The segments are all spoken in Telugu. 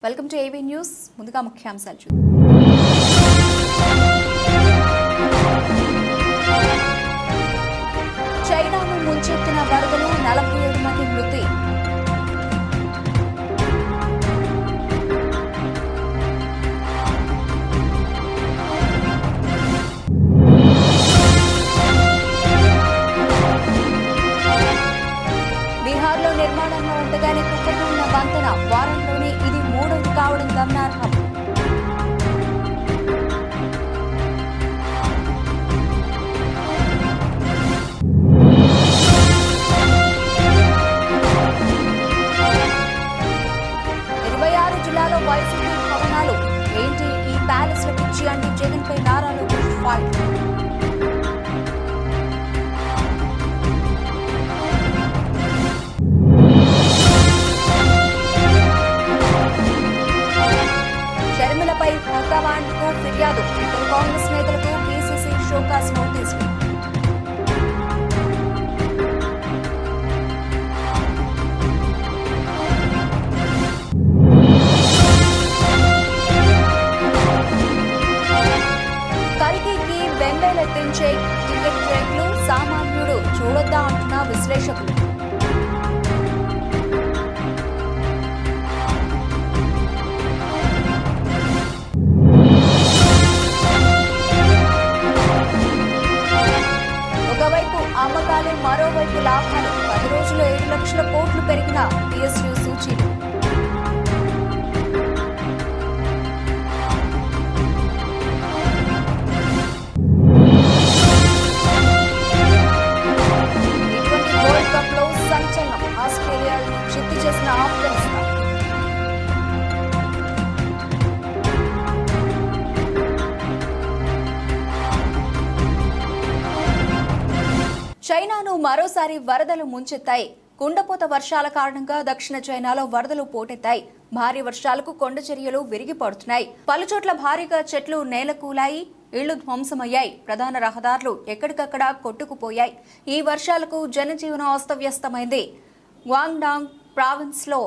Welcome to AV news. ముందుగా ముఖ్యాంశాలు చైనాను ముంచెత్తిన వరదలు 47 మంది మృతి. బీహార్లో నిర్మాణంలో ఉండగానే కుప్పకూలిన వంతెన వారంలోనే ఇది మూడవది కావడం గమనార్హం. జిల్లాలో వైసీపీ భవనాలు ఏంటి ఈ ప్యాలెస్ల పిచ్చి అంటూ జగన్ పై నారా లోకేష్ ఫైట్. షర్మిలపై హైకమాండ్కు ఫిర్యాదు. ఇద్దరు కాంగ్రెస్ నేతలకు పీసీసీ షోకాస్ నోటీసులు. బెంబేలెత్తించే టికెట్ రేట్లు సామాన్యుడు చూడొద్దా అంటున్న విశ్లేషకులు. ఒకవైపు అమ్మకాలు, మరోవైపు లాభాలు. 10 రోజుల్లో 7 లక్షల కోట్లు పెరిగిన PSU సూచీలు. ఆస్ట్రేలియాను చిత్తు చేసిన ఆఫ్ఘనిస్తాన్. చైనాను మరోసారి వరదలు ముంచెత్తాయి. కుండపోత వర్షాల కారణంగా దక్షిణ చైనాలో వరదలు పోటెత్తాయి. భారీ వర్షాలకు కొండ చర్యలు విరిగి పడుతున్నాయి. పలుచోట్ల భారీగా చెట్లు నేలకూలాయి, ఇళ్లు ధ్వంసమయ్యాయి. ప్రధాన రహదారులు ఎక్కడికక్కడ కొట్టుకుపోయాయి. ఈ వర్షాలకు జనజీవనం అస్తవ్యస్తమైంది. గ్వాంగ్డాంగ్ ప్రావిన్స్ లో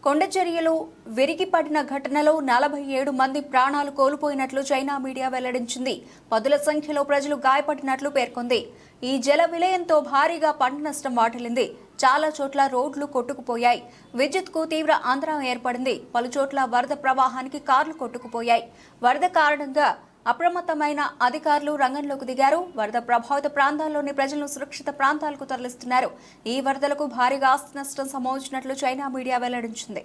కొండచర్యలు విరిగిపడిన ఘటనలో 47 మంది ప్రాణాలు కోల్పోయినట్లు చైనా మీడియా వెల్లడించింది. 10ల సంఖ్యలో ప్రజలు గాయపడినట్లు పేర్కొంది. ఈ జల విలయంతో భారీగా పంట నష్టం వాటిల్లింది. చాలా చోట్ల రోడ్లు కొట్టుకుపోయాయి. విద్యుత్కు తీవ్ర అంతరాయం ఏర్పడింది. పలుచోట్ల వరద ప్రవాహానికి కార్లు కొట్టుకుపోయాయి. వరద కారణంగా అప్రమత్తమైన అధికారులు రంగంలోకి దిగారు. వరద ప్రభావిత ప్రాంతాల్లోని ప్రజలను సురక్షిత ప్రాంతాలకు తరలిస్తున్నారు. ఈ వరదలకు భారీగా ఆస్తి నష్టం సంభవించినట్లు చైనా మీడియా వెల్లడించింది.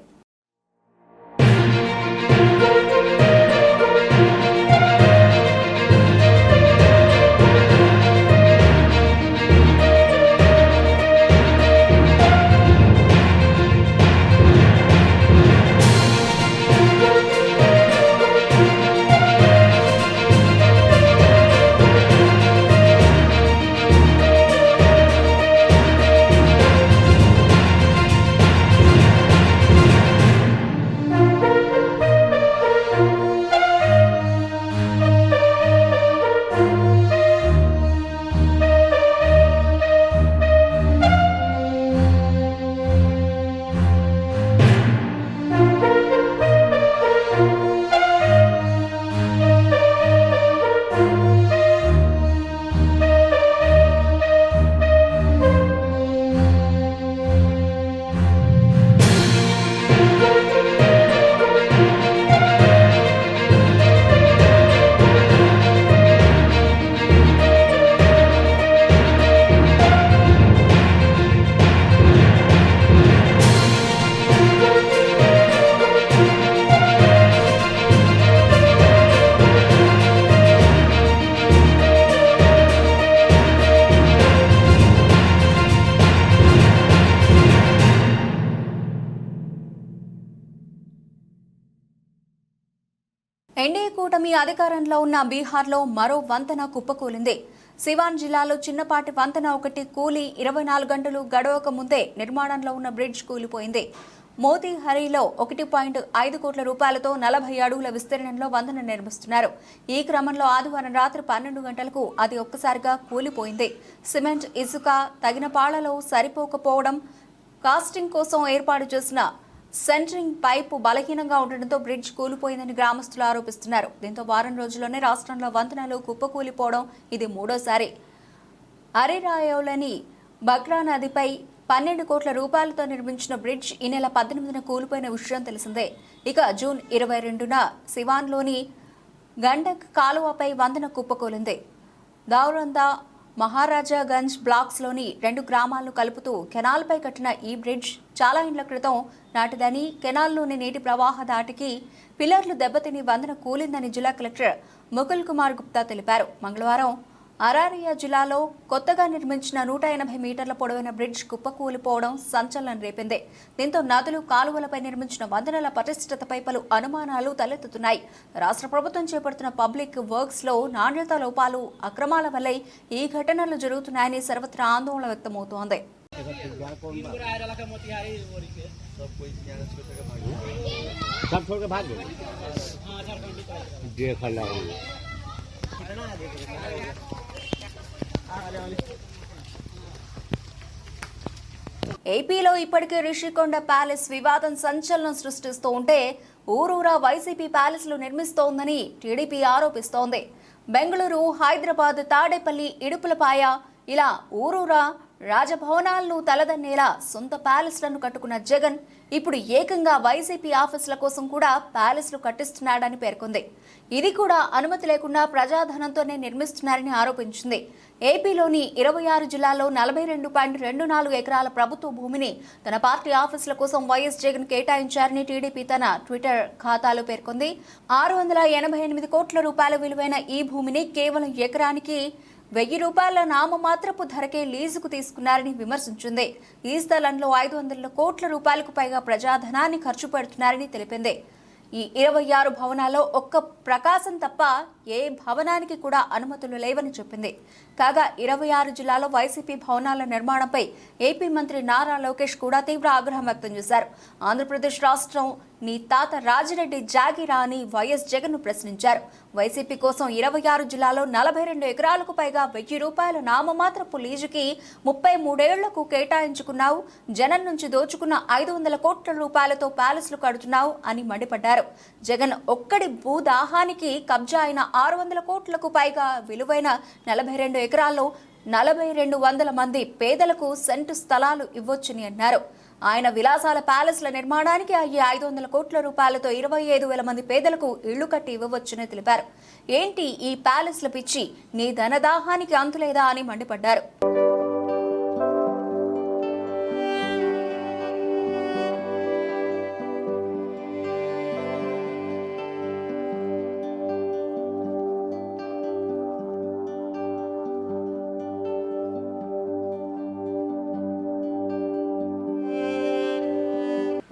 ఎన్డీఏ కూటమి అధికారంలో ఉన్న బీహార్లో మరో వంతెన కుప్పకూలింది. సివాన్ జిల్లాలో చిన్నపాటి వంతెన ఒకటి కూలి 24 గంటలు గడవక ముందే నిర్మాణంలో ఉన్న బ్రిడ్జ్ కూలిపోయింది. మోతీహరిలో 1.5 కోట్ల రూపాయలతో 40 అడుగుల విస్తీర్ణంలో వంతెన నిర్మిస్తున్నారు. ఈ క్రమంలో ఆదివారం రాత్రి 12 గంటలకు అది ఒక్కసారిగా కూలిపోయింది. సిమెంట్, ఇసుక తగిన పాళ్లలో సరిపోకపోవడం, కాస్టింగ్ కోసం ఏర్పాటు చేసిన సెంటరింగ్ పైపు బలహీనంగా ఉండడంతో బ్రిడ్జ్ కూలిపోయిందని గ్రామస్తులు ఆరోపిస్తున్నారు. దీంతో వారం రోజుల్లోనే రాష్ట్రంలో వంతెనలు కుప్పకూలిపోవడం ఇది మూడోసారి. అరిరాయోలని బక్రా నదిపై 12 కోట్ల రూపాయలతో నిర్మించిన బ్రిడ్జ్ ఈ నెల 18న కూలిపోయిన విషయం తెలిసిందే. ఇక జూన్ 22న సివాన్లోని గండక్ కాలువపై వంతెన కుప్పకూలింది. దౌరందా మహారాజాగంజ్ బ్లాక్స్లోని 2 గ్రామాలను కలుపుతూ కెనాల్పై కట్టిన ఈ బ్రిడ్జ్ చాలా ఇండ్ల క్రితం నాటిదని, కెనాల్లోని నీటి ప్రవాహ దాటికి పిల్లర్లు దెబ్బతిని వంతెన కూలిందని జిల్లా కలెక్టర్ ముకుల్ కుమార్ గుప్తా తెలిపారు. మంగళవారం అరారియా జిల్లాలో కొత్తగా నిర్మించిన 180 మీటర్ల పొడవైన బ్రిడ్జ్ కుప్పకూలిపోవడం సంచలనం రేపింది. దీంతో నదులు, కాలువలపై నిర్మించిన వంతెనల పటిష్టతపై పలు అనుమానాలు తలెత్తుతున్నాయి. రాష్ట్ర ప్రభుత్వం చేపడుతున్న పబ్లిక్ వర్క్స్ లో నాణ్యత లోపాలు, అక్రమాల వల్లే ఈ ఘటనలు జరుగుతున్నాయని సర్వత్రా ఆందోళన వ్యక్తమవుతోంది. ఏపీలో ఇప్పటికే రిషికొండ ప్యాలెస్ వివాదం సంచలనం సృష్టిస్తూ ఉంటే ఊరూరా వైసీపీ ప్యాలెస్లు నిర్మిస్తోందని టీడీపీ ఆరోపిస్తోంది. బెంగళూరు, హైదరాబాద్, తాడేపల్లి, ఇడుపులపాయ ఇలా ఊరూరా రాజభవనాలను తలదన్నేలా సొంత ప్యాలెస్లను కట్టుకున్న జగన్ ఇప్పుడు ఏకంగా వైసీపీ ఆఫీసుల కోసం కూడా ప్యాలెస్లు కట్టిస్తున్నాడని పేర్కొంది. ఇది కూడా అనుమతి లేకుండా ప్రజాధనంతోనే నిర్మిస్తున్నారని ఆరోపించింది. ఏపీలోని 26 జిల్లాల్లో 42.24 ఎకరాల ప్రభుత్వ భూమిని తన పార్టీ ఆఫీసుల కోసం వైఎస్ జగన్ కేటాయించారని టీడీపీ తన ట్విట్టర్ ఖాతాలో పేర్కొంది. 688 కోట్ల రూపాయల విలువైన ఈ భూమిని కేవలం ఎకరానికి 1000 రూపాయల నామమాత్రపు ధరకే లీజుకు తీసుకున్నారని విమర్శించింది. ఈ స్థలంలో 500 కోట్ల రూపాయలకు పైగా ప్రజాధనాన్ని ఖర్చు పెడుతున్నారని తెలిపింది. ఈ 26 భవనాల్లో ఒక్క ప్రకాశం తప్ప ఏ భవనానికి కూడా అనుమతులు లేవని చెప్పింది. కాగా 26 జిల్లాలో వైసీపీ భవనాల నిర్మాణంపై ఏపీ మంత్రి నారా లోకేష్ కూడా తీవ్ర ఆగ్రహం వ్యక్తం చేశారు. ఆంధ్రప్రదేశ్ రాష్ట్రం నీ తాత రాజిరెడ్డి జాగిరా అని వైఎస్ జగన్ ను ప్రశ్నించారు. వైసీపీ కోసం 26 జిల్లాలో 42 ఎకరాలకు పైగా 1000 రూపాయల నామమాత్రపు లీజుకి 33 ఏళ్లకు కేటాయించుకున్నావు. జనం నుంచి దోచుకున్న 500 కోట్ల రూపాయలతో ప్యాలెస్లు కడుతున్నావు అని మండిపడ్డారు. జగన్ ఒక్కడి భూదాహానికి కబ్జా అయిన 600 కోట్లకు పైగా విలువైన 42 ఎకరాల్లో 4200 మంది పేదలకు సెంటు స్థలాలు ఇవ్వొచ్చని అన్నారు. ఆయన విలాసాల ప్యాలెస్ల నిర్మాణానికి అయ్యే 500 కోట్ల రూపాయలతో 25,000 మంది పేదలకు ఇళ్లు కట్టి ఇవ్వవచ్చని తెలిపారు. ఏంటి ఈ ప్యాలెస్ల పిచ్చి, నీ ధనదాహానికి అంతులేదా అని మండిపడ్డారు.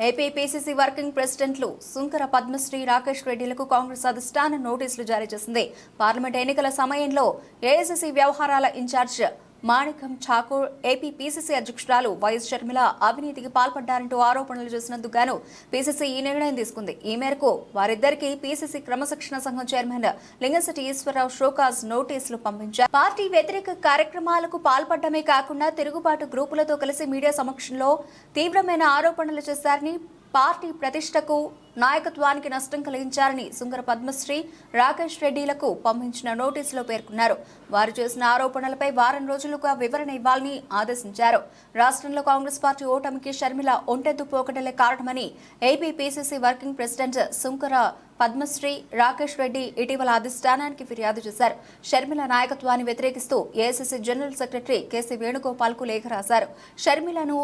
ఏపీ పీసీసీ వర్కింగ్ ప్రెసిడెంట్లు సుంకర పద్మశ్రీ, రాకేష్ రెడ్డిలకు కాంగ్రెస్ అధిష్టానం నోటీసులు జారీ చేసింది. పార్లమెంట్ ఎన్నికల సమయంలో ఏఐసీసీ వ్యవహారాల incharge Manickam Tagore, AP PCC అధ్యక్షురాలు వైఎస్ షర్మిల అవినీతికి పాల్పడ్డారంటూ ఆరోపణలు చేసినందుకు గాను పీసీసీ ఈ నిర్ణయం తీసుకుంది. ఈ మేరకు వారిద్దరికీ పీసీసీ క్రమశిక్షణ సంఘం చైర్మన్ లింగశెట్టి ఈశ్వరరావు షోకాజ్ నోటీసులు పంపించారు. పార్టీ వ్యతిరేక కార్యక్రమాలకు పాల్పడమే కాకుండా తిరుగుబాటు గ్రూపులతో కలిసి మీడియా సమక్షంలో తీవ్రమైన ఆరోపణలు చేశారని, పార్టీ ప్రతిష్టకు, నాయకత్వానికి నష్టం కలిగించారని సుంకర పద్మశ్రీ, రాకేష్ రెడ్డిలకు పంపించిన నోటీసులో పేర్కొన్నారు. వారు చేసిన ఆరోపణలపై వారం రోజులుగా వివరణ ఇవ్వాలని ఆదేశించారు. రాష్ట్రంలో కాంగ్రెస్ పార్టీ ఓటమికి షర్మిల ఒంటెద్దు పోకడలే కారణమని AP PCC working president Sunkara Padmasri, Rakesh Reddy ఇటీవల అధిష్టానానికి ఫిర్యాదు చేశారు. షర్మిల నాయకత్వాన్ని వ్యతిరేకిస్తూ AICC general secretary KC Venugopal కు లేఖ రాశారు. షర్మిలను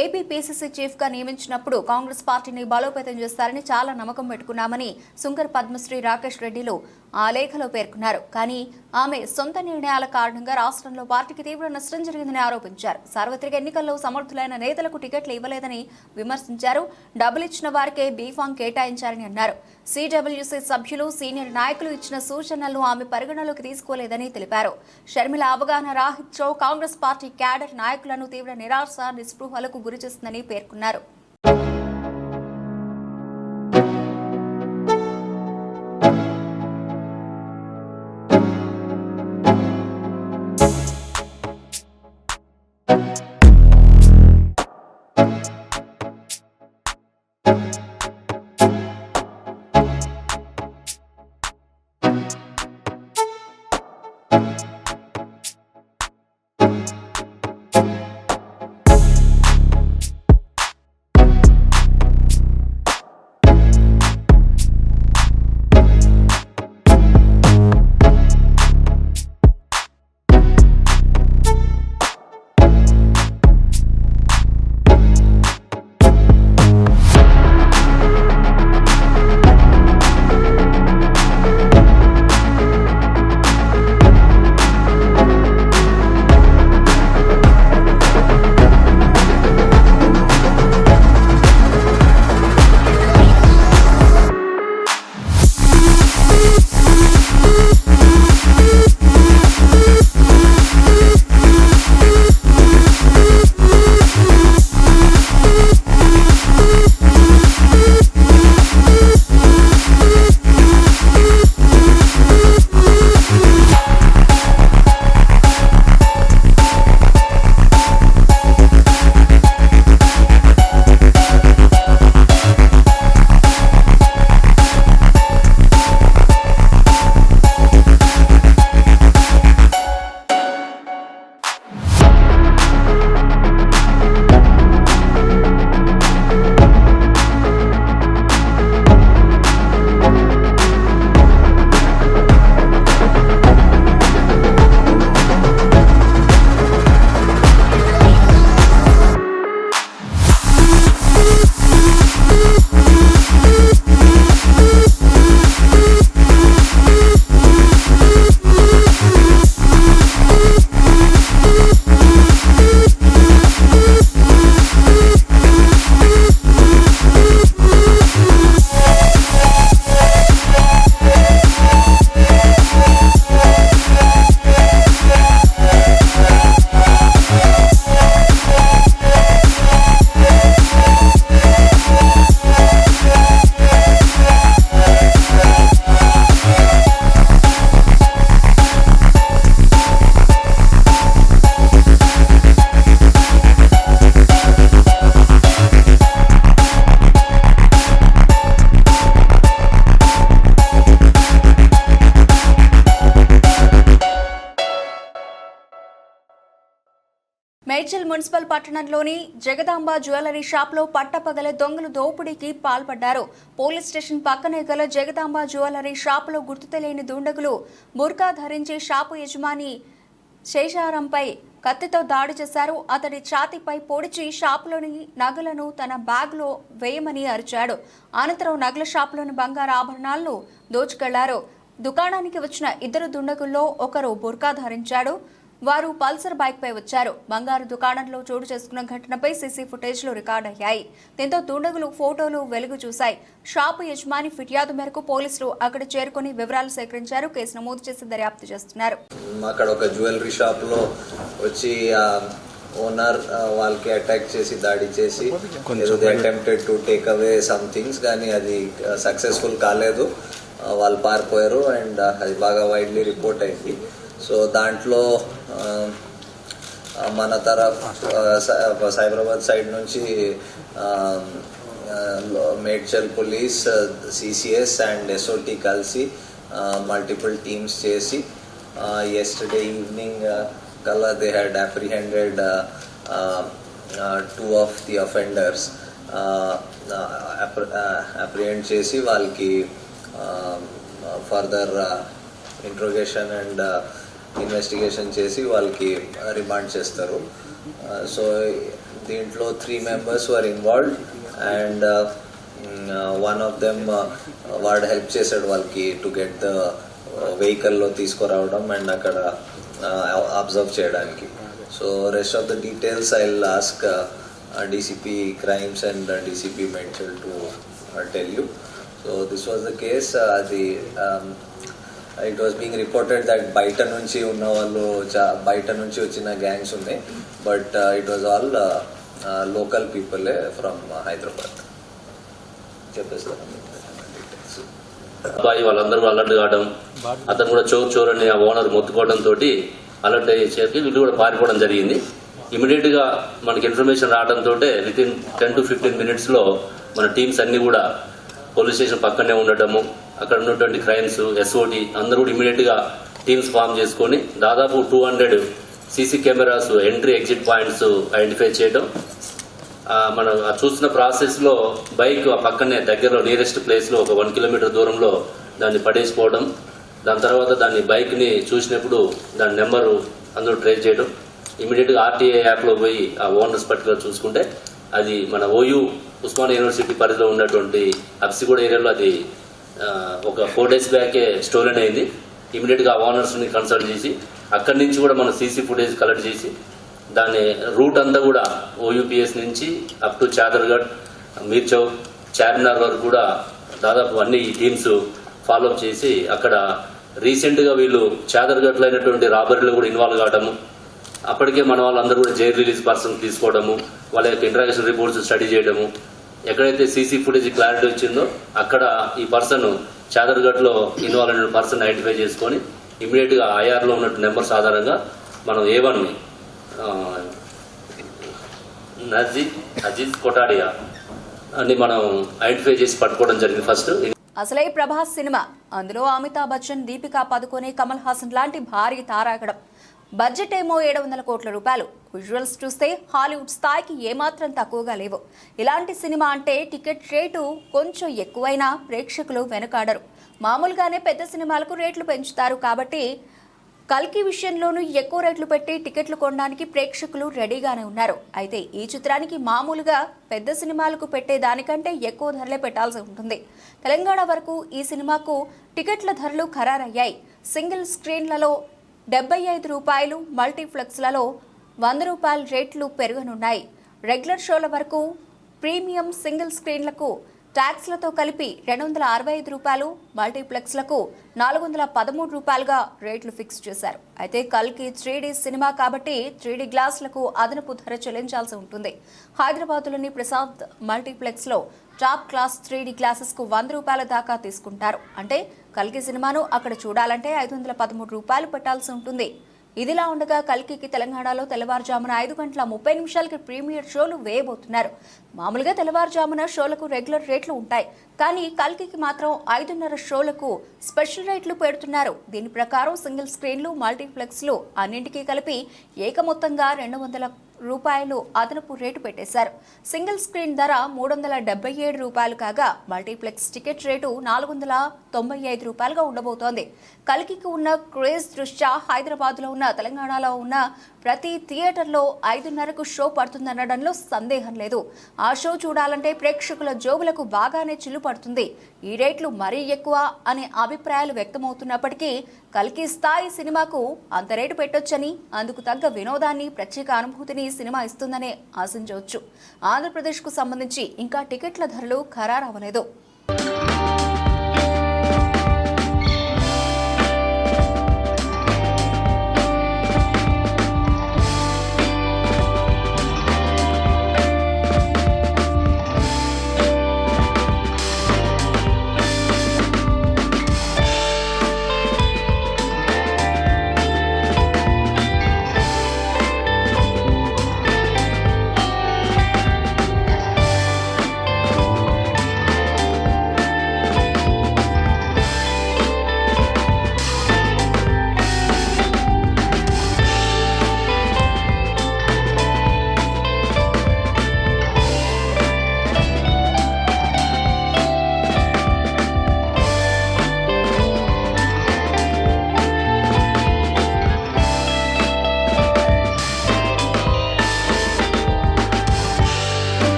ఏపీ పీసీసీ చీఫ్ గా నియమించినప్పుడు కాంగ్రెస్ పార్టీని బలోపేతం చేస్తారని చాలా నమ్మకం పెట్టుకున్నామని సుంకర పద్మశ్రీ, రాకేష్ రెడ్డిలు ఆ లేఖలో పేర్కొన్నారు. కానీ ఆమె సొంత నిర్ణయాల కారణంగా రాష్ట్రంలో పార్టీకి తీవ్ర నష్టం జరిగిందని ఆరోపించారు. సార్వత్రిక ఎన్నికల్లో సమర్థులైన నేతలకు టికెట్లు ఇవ్వలేదని విమర్శించారు. డబ్బులు ఇచ్చిన వారికే బీఫామ్ కేటాయించారని అన్నారు. సిడబ్ల్యూసీ సభ్యులు, సీనియర్ నాయకులు ఇచ్చిన సూచనలను ఆమె పరిగణలోకి తీసుకోలేదని తెలిపారు. షర్మిల అవగాహన రాహిత్యం కాంగ్రెస్ పార్టీ క్యాడర్ నాయకులను తీవ్ర నిరాశ, నిస్పృహలకు గురిచేస్తుందని పేర్కొన్నారు. మేడ్చల్ మున్సిపల్ పట్టణంలోని జగదాంబ జ్యువెలరీ షాప్లో పట్టపగలే దొంగలు దోపిడీకి పాల్పడ్డారు. పోలీస్ స్టేషన్ పక్కనే గల జగదాంబ జ్యువెలరీ షాపులో గుర్తు తెలియని దుండగులు బుర్కా ధరించి షాపు యజమాని శేషారంపై కత్తితో దాడి చేశారు. అతడి ఛాతీపై పొడిచి షాపులోని నగలను తన బ్యాగ్లో వేయమని అరిచాడు. అనంతరం నగల షాపులోని బంగారు ఆభరణాలను దోచుకెళ్లారు. దుకాణానికి వచ్చిన ఇద్దరు దుండగుల్లో ఒకరు బుర్కా ధరించాడు. వారు పల్సర్ బైక్ పై వచ్చారు. బంగారు దుకాణంలో చోటు చేసుకున్న ఘటనపై సీసీ ఫుటేజ్లు రికార్డ్ అయ్యాయి. దీంతో దుండగులు ఫోటోలు వెలుగు చూశాయి. షాపు యజమాని ఫిర్యాదు మేరకు పోలీసులు అక్కడ చేరుకుని వివరాలు సేకరించారు. కేసు నమోదు చేసి దర్యాప్తు చేస్తున్నారు. అక్కడ ఒక జ్యువెలరీ షాప్ లో వచ్చి ఓనర్ వాళ్ళకి అటాక్ చేసి దాడి చేసి attempted to take away some things, కానీ అది సక్సెస్ఫుల్ కాలేదు. వాళ్ళు పారిపోయారు అండ్ అది బాగా వైడ్లీ రిపోర్ట్ అయింది. సో దాంట్లో మన తరఫ్ సైబరాబాద్ సైడ్ నుంచి Medchal police, CCS and SOT కలిసి మల్టిపుల్ టీమ్స్ చేసి yesterday evening kala they had apprehended two of the offenders. Apprehend chesi valki further interrogation and investigation చేసి వాళ్ళకి రిమాండ్ చేస్తారు. సో దీంట్లో 3 members were involved and one of them వాడు హెల్ప్ చేశాడు వాళ్ళకి టు గెట్ ద వెహికల్లో తీసుకురావడం అండ్ అక్కడ అబ్జర్వ్ చేయడానికి. So rest of the details I will ask DCP crimes and DCP Medchal to tell you. So this was the case. అది it was being reported that బయట నుంచి ఉన్న వాళ్ళు బయట నుంచి వచ్చిన గ్యాంగ్స్ ఉన్నాయి, but it was all local పీపులే ఫ్రమ్ హైదరాబాద్. చెప్పేస్తాను అబ్బాయి వాళ్ళందరూ అలర్ట్ కావడం, అతను కూడా చోర్ అని ఆ ఓనర్ మొత్తుకోవడం తోటి అలర్ట్ అయ్యేసరికి వీళ్ళు కూడా పారిపోవడం జరిగింది. ఇమీడియట్ గా మనకి ఇన్ఫర్మేషన్ రావడంతో విత్ ఇన్ 10 to 15 minutes లో మన టీమ్స్ అన్ని కూడా పోలీస్ స్టేషన్ పక్కనే ఉండటము, అక్కడ ఉన్నటువంటి క్రైమ్స్, ఎస్ఓటి అందరూ కూడా ఇమీడియట్ గా టీమ్స్ ఫామ్ చేసుకొని దాదాపు 200 CC cameras entry exit points identify చేయడం. మనం చూస్తున్న ప్రాసెస్ లో బైక్ ఆ పక్కనే దగ్గరలో నియరెస్ట్ ప్లేస్ లో ఒక 1 kilometer దూరంలో దాన్ని పడేసిపోవడం, దాని తర్వాత దాన్ని బైక్ ని చూసినప్పుడు దాని నెంబరు అందరూ ట్రేస్ చేయడం, ఇమీడియట్ గా ఆర్టీఏ యాప్ లో పోయి ఆ ఓనర్స్ పర్టికులర్ చూసుకుంటే అది మన ఓయూ ఉస్మానియా యూనివర్సిటీ పరిధిలో ఉన్నటువంటి అబ్సిగూడ ఏరియాలో అది ఒక 4 days బ్యాకే స్టోలెన్ అయింది. ఇమీడియట్ గా ఆ ఓనర్స్ ని కన్సల్ట్ చేసి అక్కడి నుంచి కూడా మనం సీసీ ఫుటేజ్ కలెక్ట్ చేసి దాని రూట్ అంతా కూడా ఓయూపీఎస్ నుంచి అప్ టు చాదర్గఢ్, మీర్ చౌక్, చార్మినార్ వరకు కూడా దాదాపు అన్ని టీమ్స్ ఫాలోఅప్ చేసి అక్కడ రీసెంట్ గా వీళ్ళు చాదర్గఢ్లో అయినటువంటి రాబరీలో కూడా ఇన్వాల్వ్ కావడము, అప్పటికే మన వాళ్ళందరూ కూడా జైల్ రిలీజ్ పర్సన్ తీసుకోవడము, వాళ్ళ యొక్క ఇంటరాక్షన్ రిపోర్ట్స్ స్టడీ చేయడము, ఎక్కడైతే సీసీ ఫుటేజ్ క్లారిటీ వచ్చిందో అక్కడ ఈ పర్సన్ చాదర్గఢ్లో ఇన్వాల్వ్ అయిన పర్సన్ ఐడెంటిఫై చేసుకొని ఇమీడియట్ గా ఐఆర్ లో ఉన్న నెంబర్స్ ఆధారంగా మనం A1 అజీజ్ కొటాడియా అని మనం ఐడెంటిఫై చేసి పట్టుకోవడం జరిగింది. ఫస్ట్ అసలే ప్రభాస్ సినిమా, అందులో అమితాబ్ బచ్చన్, దీపికా పదుకొనే, కమల్ హాసన్ లాంటి భారీ తారాగడం. బడ్జెట్ ఏమో 700 కోట్ల రూపాయలు. విజువల్స్ చూస్తే హాలీవుడ్ స్థాయికి ఏమాత్రం తక్కువగా లేవు. ఇలాంటి సినిమా అంటే టికెట్ రేటు కొంచెం ఎక్కువైనా ప్రేక్షకులు వెనకాడరు. మామూలుగానే పెద్ద సినిమాలకు రేట్లు పెంచుతారు కాబట్టి కల్కి విషయంలోనూ ఎక్కువ రేట్లు పెట్టి టికెట్లు కొనడానికి ప్రేక్షకులు రెడీగానే ఉన్నారు. అయితే ఈ చిత్రానికి మామూలుగా పెద్ద సినిమాలకు పెట్టే దానికంటే ఎక్కువ ధరలే పెట్టాల్సి ఉంటుంది. తెలంగాణ వరకు ఈ సినిమాకు టికెట్ల ధరలు ఖరారయ్యాయి. సింగిల్ స్క్రీన్లలో 75 రూపాయలు, మల్టీప్లెక్స్లలో 100 రూపాయల రేట్లు పెరగనున్నాయి. రెగ్యులర్ షోల వరకు ప్రీమియం సింగిల్ స్క్రీన్లకు ట్యాక్స్లతో కలిపి 265 రూపాయలు, మల్టీప్లెక్స్లకు 413 రూపాయలుగా రేట్లు ఫిక్స్ చేశారు. అయితే కల్కి 3D సినిమా కాబట్టి 3D గ్లాసులకు అదనపు ధర చెల్లించాల్సి ఉంటుంది. హైదరాబాద్లోని ప్రసాద్ మల్టీప్లెక్స్లో టాప్ క్లాస్ 3D గ్లాసెస్కు 100 రూపాయల దాకా తీసుకుంటారు. అంటే కల్కి సినిమాను అక్కడ చూడాలంటే 513 రూపాయలు పెట్టాల్సి ఉంటుంది. ఇదిలా ఉండగా కల్కికి తెలంగాణలో తెల్లవారుజామున 5:30 ప్రీమియర్ షోలు వేయబోతున్నారు. మామూలుగా తెల్లవారుజామున షోలకు రెగ్యులర్ రేట్లు ఉంటాయి, కానీ కల్కికి మాత్రం 5:30 షోలకు స్పెషల్ రేట్లు పెడుతున్నారు. దీని ప్రకారం సింగిల్ స్క్రీన్లు, మల్టీప్లెక్స్లు అన్నింటికీ కలిపి ఏకమొత్తంగా 200 రూపాయలు అదనపు రేటు పెట్టేశారు. సింగిల్ స్క్రీన్ ధర 377 రూపాయలు కాగా మల్టీప్లెక్స్ టికెట్ రేటు 495 రూపాయలుగా ఉండబోతోంది. కల్కికి ఉన్న క్రేజ్ దృష్ట్యా హైదరాబాద్లో ఉన్న, తెలంగాణలో ఉన్న ప్రతి థియేటర్లో 5:30కు షో పడుతుందనడంలో సందేహం లేదు. ఆ షో చూడాలంటే ప్రేక్షకుల జోబులకు బాగానే చిల్లు పడుతుంది. ఈ రేట్లు మరీ ఎక్కువ అనే అభిప్రాయాలు వ్యక్తమవుతున్నప్పటికీ కల్కి స్థాయి సినిమాకు అంత రేటు పెట్టొచ్చని, అందుకు తగ్గ వినోదాన్ని, ప్రత్యేక అనుభూతిని సినిమా ఇస్తుందనే ఆశించవచ్చు. ఆంధ్రప్రదేశ్కు సంబంధించి ఇంకా టికెట్ల ధరలు ఖరారవ్వలేదు.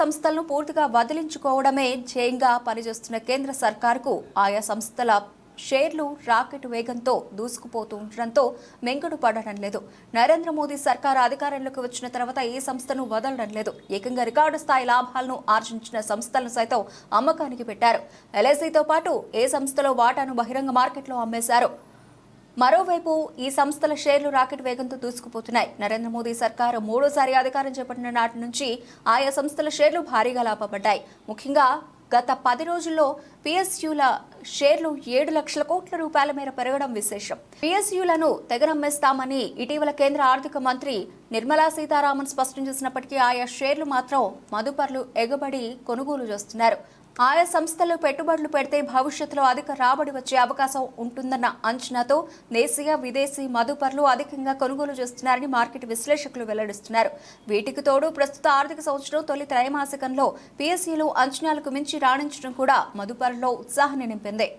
సంస్థలను పూర్తిగా వదిలించుకోవడమే ధ్యేయంగా పనిచేస్తున్న కేంద్ర సర్కారుకు ఆయా సంస్థల షేర్లు రాకెట్ వేగంతో దూసుకుపోతూ ఉండడంతో మెంగుడు పడడం లేదు. నరేంద్ర మోదీ సర్కారు అధికారంలోకి వచ్చిన తర్వాత ఈ సంస్థను వదలడం లేదు. ఏకంగా రికార్డు స్థాయి లాభాలను ఆర్జించిన సంస్థలను సైతం అమ్మకానికి పెట్టారు. ఎల్ఐసితో పాటు ఏ సంస్థలో వాటాను బహిరంగ మార్కెట్లో అమ్మేశారు. మరోవైపు ఈ సంస్థల షేర్లు రాకెట్ వేగంతో దూసుకుపోతున్నాయి. నరేంద్ర మోదీ సర్కారు మూడోసారి అధికారం చేపట్టిన నాటి నుంచి ఆయా సంస్థల షేర్లు భారీగా లాభపడ్డాయి. ముఖ్యంగా గత 10 రోజుల్లో పిఎస్యుల షేర్లు 7 లక్షల కోట్ల రూపాయల మేర పెరగడం విశేషం. పిఎస్యులను తెగనమ్మేస్తామని ఇటీవల కేంద్ర ఆర్థిక మంత్రి నిర్మలా సీతారామన్ స్పష్టం చేసినప్పటికీ ఆయా షేర్లు మాత్రం మదుపర్లు ఎగబడి కొనుగోలు చేస్తున్నారు. ఆయా సంస్థలు పెట్టుబడులు పెడితే భవిష్యత్తులో అధిక రాబడి వచ్చే అవకాశం ఉంటుందన్న అంచనాతో దేశీయ, విదేశీ మదుపర్లు అధికంగా కొనుగోలు చేస్తున్నారని మార్కెట్ విశ్లేషకులు వెల్లడిస్తున్నారు. వీటికి తోడు ప్రస్తుత ఆర్థిక సంవత్సరం తొలి త్రైమాసికంలో పిఎస్యులు అంచనాలకు మించి రాణించడం కూడా మదుపర్లలో ఉత్సాహాన్ని నింపింది.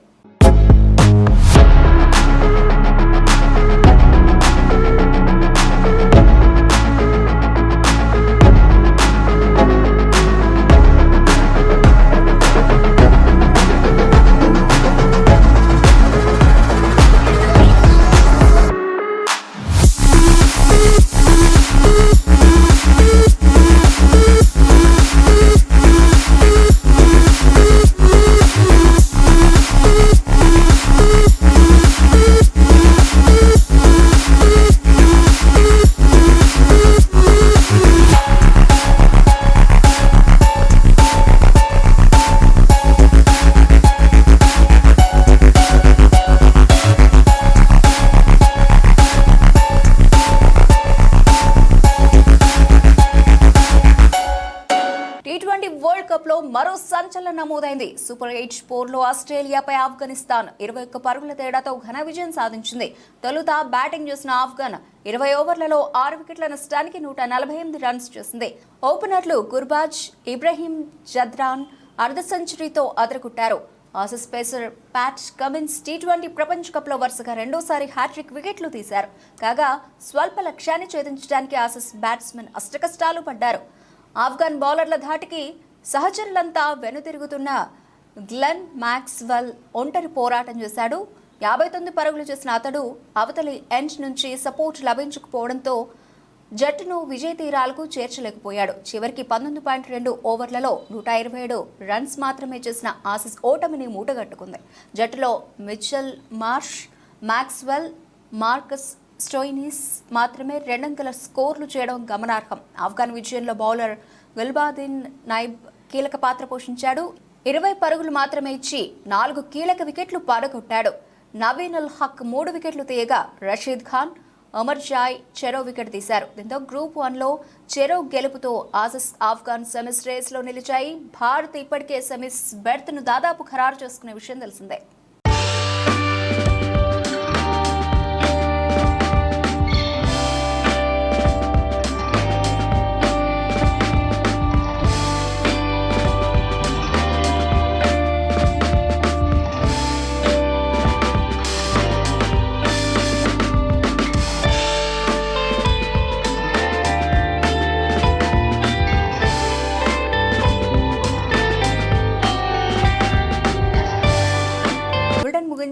వరల్డ్ కప్ లో మరో సంచలనం నమోదైంది. సూపర్ 8 పోర్లో ఆస్ట్రేలియాపై ఆఫ్ఘనిస్తాన్ 21 పరుగుల తేడాతో ఘన విజయం సాధించింది. తొలుత బ్యాటింగ్ చేసిన ఆఫ్ఘన్ 20 ఓవర్లలో 6 వికెట్ల నష్టానికి 148 రన్స్ చేసింది. ఓపెనర్లు గుర్బాజ్, ఇబ్రహీం జద్రాన్ అర్ధ సెంచరీతో అదరగొట్టారు. ఆసీస్ పేసర్ ప్యాట్ కమిన్స్ టీ20 ప్రపంచ కప్లో వరుసగా రెండోసారి హ్యాట్రిక్ వికెట్లు తీశారు. కాగా స్వల్ప లక్ష్యాన్ని ఛేదించడానికి ఆసీస్ బ్యాట్స్మెన్ అష్టకష్టాలు పడ్డారు. ఆఫ్ఘన్ బౌలర్ల ధాటికి సహచరులంతా వెనుతిరుగుతున్న గ్లెన్ మ్యాక్స్వెల్ ఒంటరి పోరాటం చేశాడు. 59 పరుగులు చేసిన అతడు అవతలి ఎండ్ నుంచి సపోర్ట్ లభించకపోవడంతో జట్టును విజయ తీరాలకు చేర్చలేకపోయాడు. చివరికి 19.2 ఓవర్లలో 127 రన్స్ మాత్రమే చేసిన ఆసీస్ ఓటమిని మూటగట్టుకుంది. జట్టులో Mitchell Marsh, Maxwell, Marcus Stoinis మాత్రమే 2 అంకెల స్కోర్లు చేయడం గమనార్హం. ఆఫ్ఘన్ విజయంలో బౌలర్ విల్బాదిన్ నైబ్ కీలక పాత్ర పోషించాడు. 20 పరుగులు మాత్రమే ఇచ్చి 4 కీలక వికెట్లు పడగొట్టాడు. నవీన్ ఉల్ హక్ 3 వికెట్లు తీయగా రషీద్ ఖాన్, అమర్ జాయ్ చెరో వికెట్ తీశారు. దీంతో గ్రూప్ 1లో చెరో గెలుపుతో ఆసీస్ ఆఫ్ఘన్ సెమీస్ రేస్లో నిలిచాయి. భారత్ ఇప్పటికే సెమీస్ బెర్త్ను దాదాపు ఖరారు చేసుకునే విషయం తెలిసిందే.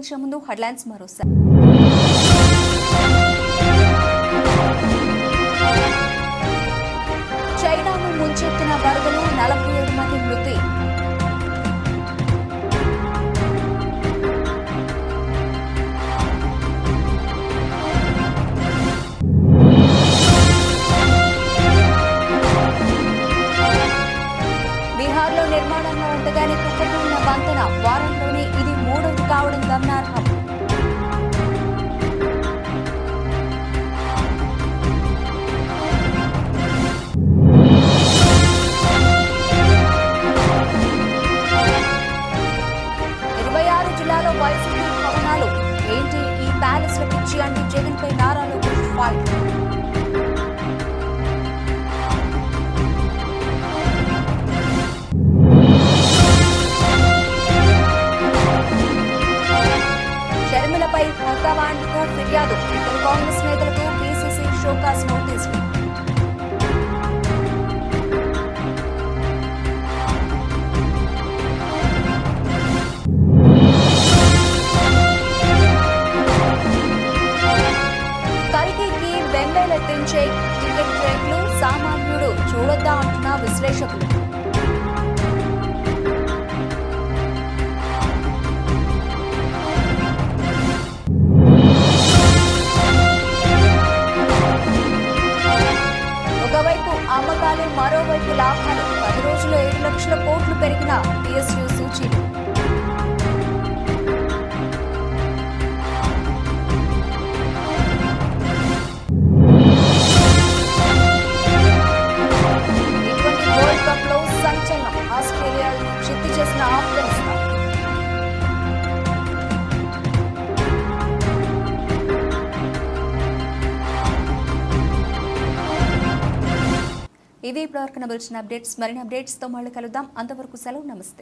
ముగించే ముందు హెడ్లైన్స్ మరోసారి. చైనాను ముంచెత్తిన వరదలు 47 మంది మృతి. బీహార్లో నిర్మాణంలో ఉండగానే కుప్పకూలిన వంతెన, వారంలోనే ఇది 3వది కావడం గమనార్హం. జిల్లాలో వైసీపీ భవనాలు ఏంటి ఈ ప్యాలెస్ లో పిచ్చి అంటూ జగన్ పై నారా లోకేష్ ఫైట్. షర్మిలపై హైకమాండ్కు ఫిర్యాదు, ఇద్దరు కాంగ్రెస్ నేతలకు పీసీసీ షోకాస్ నోటీసులు. బెంబేలెత్తించే టికెట్ రేట్లు సామాన్యుడు చూడొద్దా అంటున్న విశ్లేషకులు. ఒకవైపు అమ్మకాలు, మరోవైపు లాభాలు. 10 రోజుల్లో 7 లక్షల కోట్లు పెరిగిన PSU సూచీలు. ఆస్ట్రేలియాను చిత్తు చేసిన ఆఫ్ఘనిస్తాన్. ఇవి ఇప్పటివరకు వచ్చిన అప్డేట్స్. మరిన్ని అప్డేట్స్తో మళ్ళీ కలుద్దాం. అంతవరకు సెలవు. నమస్తే.